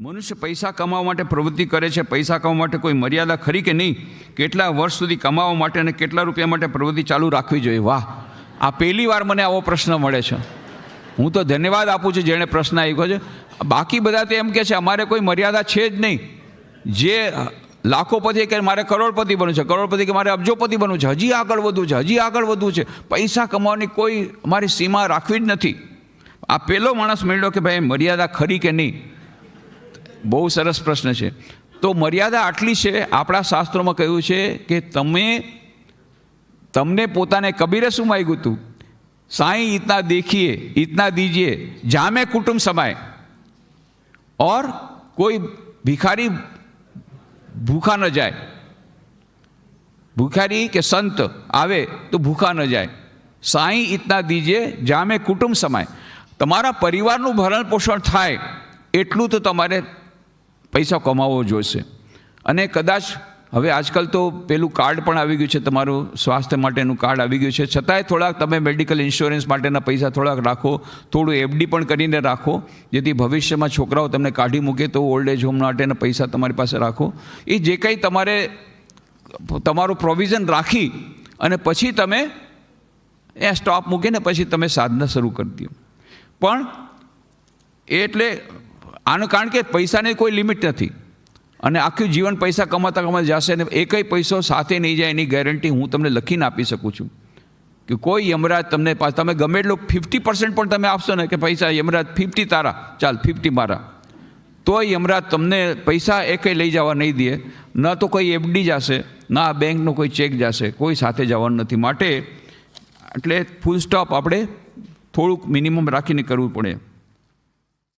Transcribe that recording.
મનુષ્ય પૈસા કમાવા માટે પ્રવૃત્તિ કરે છે. પૈસા કમાવા માટે કોઈ મર્યાદા ખરી કે નહીં? કેટલા વર્ષ સુધી કમાવા માટે અને કેટલા રૂપિયા માટે પ્રવૃત્તિ ચાલુ રાખવી જોઈએ? વાહ, આ પહેલી વાર મને આવો પ્રશ્ન મળે છે. હું તો ધન્યવાદ આપું છું જેણે પ્રશ્ન આપ્યો છે. બાકી બધા તો એમ કહે છે અમારે કોઈ મર્યાદા છે જ નહીં. જે લાખોપતિ કે મારે કરોડપતિ બનવું છે, કરોડપતિ કે મારે અબજોપતિ બનવું છે, હજી આગળ વધવું છે, હજી આગળ વધવું છે. પૈસા કમાવાની કોઈ અમારી સીમા રાખવી જ નથી. આ પહેલો માણસ મળ્યો કે ભાઈ મર્યાદા ખરી કે નહીં. બહુ સરસ પ્રશ્ન છે. તો મર્યાદા આટલી છે, આપણા શાસ્ત્રોમાં કહ્યું છે કે તમને પોતાને કબીરે શું માગ્યું હતું? સાईं इतना देखिए इतना दीजिए जामे कुटुंब समाए और कोई भिखारी भूखा न जाए. भूखारी के संत आवे तो भूखा न जाए. साईं इतना दीजिए जामे कुटुंब समाए. તમારા પરિવારનું ભરણ પોષણ થાય એટલું તો તમારે પૈસા કમાવવો જોઈશે. અને કદાચ હવે આજકાલ તો પેલું કાર્ડ પણ આવી ગયું છે, તમારું સ્વાસ્થ્ય માટેનું કાર્ડ આવી ગયું છે. છતાંય થોડાક તમે મેડિકલ ઇન્સ્યોરન્સ માટેના પૈસા થોડાક રાખો, થોડું એફડી પણ કરીને રાખો, જેથી ભવિષ્યમાં છોકરાઓ તમને કાઢી મૂકે તો ઓલ્ડ એજ હોમ માટેના પૈસા તમારી પાસે રાખો. એ જે કંઈ તમારે તમારું પ્રોવિઝન રાખી અને પછી તમે એ સ્ટોપ મૂકીને પછી તમે સાધના શરૂ કરી દો. પણ એટલે આનું કારણ કે પૈસાની કોઈ લિમિટ નથી અને આખું જીવન પૈસા કમાતા કમાતા જશે ને એકય પૈસો સાથે નહીં જાય એની ગેરંટી હું તમને લખીને આપી શકું છું. કે કોઈ યમરાજ તમને તમે ગમે એટલું 50% પણ તમે આપશો ને કે પૈસા યમરાજ 50 તારા ચાલ 50 મારા, તો યમરાજ તમને પૈસા એકય લઈ જવા નહીં દે. ન તો કોઈ એફડી જશે, ના બેંકનો કોઈ ચેક જશે, કોઈ સાથે જવાનું નથી. માટે એટલે ફૂલ સ્ટોપ આપણે થોડુંક મિનિમમ રાખીને કરવું પડે.